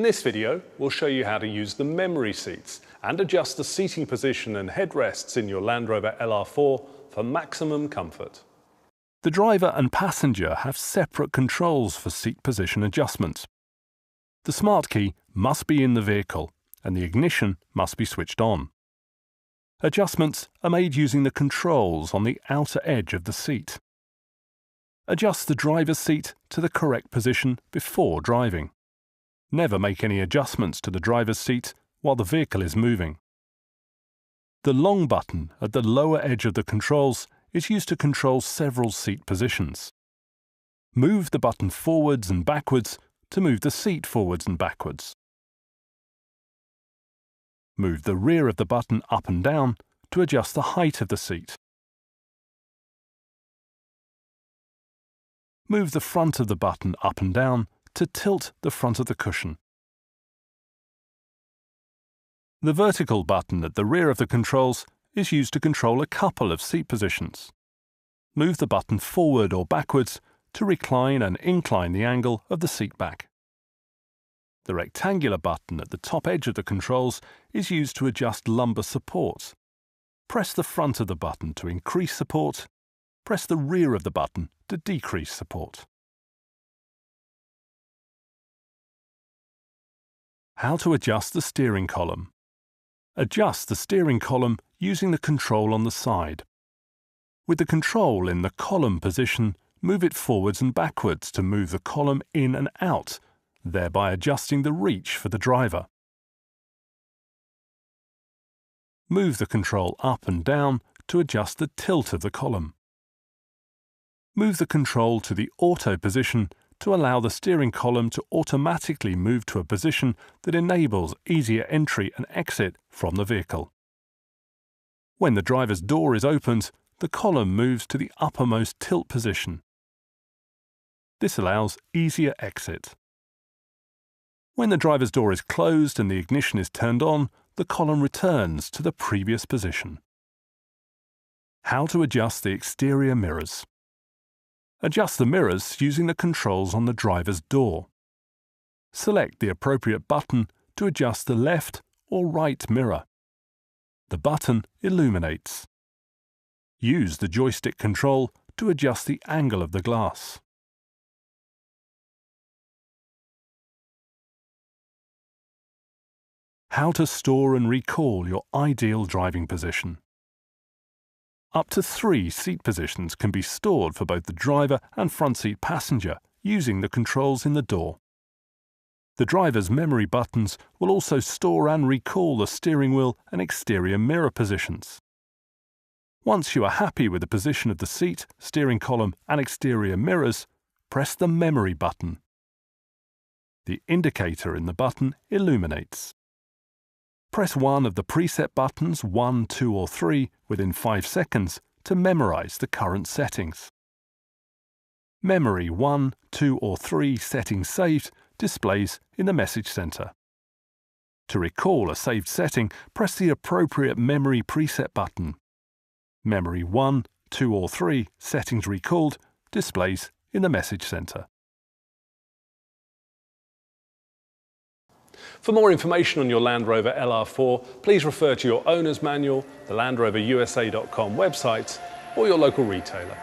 this video, we'll show you how to use the memory seats and adjust the seating position and headrests in your Land Rover LR4 for maximum comfort. The driver and passenger have separate controls for seat position adjustment. The smart key must be in the vehicle and the ignition must be switched on. Adjustments are made using the controls on the outer edge of the seat. Adjust the driver's seat to the correct position before driving. Never make any adjustments to the driver's seat while the vehicle is moving. The long button at the lower edge of the controls is used to control several seat positions. Move the button forwards and backwards to move the seat forwards and backwards. Move the rear of the button up and down to adjust the height of the seat. Move the front of the button up and down to tilt the front of the cushion. The vertical button at the rear of the controls is used to control a couple of seat positions. Move the button forward or backwards to recline and incline the angle of the seat back. The rectangular button at the top edge of the controls is used to adjust lumbar support. Press the front of the button to increase support. Press the rear of the button to decrease support. How to adjust the steering column. Adjust the steering column using the control on the side. With the control in the column position, move it forwards and backwards to move the column in and out, thereby adjusting the reach for the driver. Move the control up and down to adjust the tilt of the column. Move the control to the auto position to allow the steering column to automatically move to a position that enables easier entry and exit from the vehicle. When the driver's door is opened, the column moves to the uppermost tilt position. This allows easier exit. When the driver's door is closed and the ignition is turned on, the column returns to the previous position. How to adjust the exterior mirrors. Adjust the mirrors using the controls on the driver's door. Select the appropriate button to adjust the left or right mirror. The button illuminates. Use the joystick control to adjust the angle of the glass. How to store and recall your ideal driving position. Up to 3 seat positions can be stored for both the driver and front seat passenger using the controls in the door. The driver's memory buttons will also store and recall the steering wheel and exterior mirror positions. Once you are happy with the position of the seat, steering column and exterior mirrors, press the memory button. The indicator in the button illuminates. Press one of the preset buttons 1, 2 or 3 within 5 seconds to memorize the current settings. Memory 1, 2 or 3 settings saved displays in the message center. To recall a saved setting, press the appropriate memory preset button. Memory 1, 2 or 3 settings recalled displays in the message center. For more information on your Land Rover LR4, please refer to your owner's manual, the LandRoverUSA.com website, or your local retailer.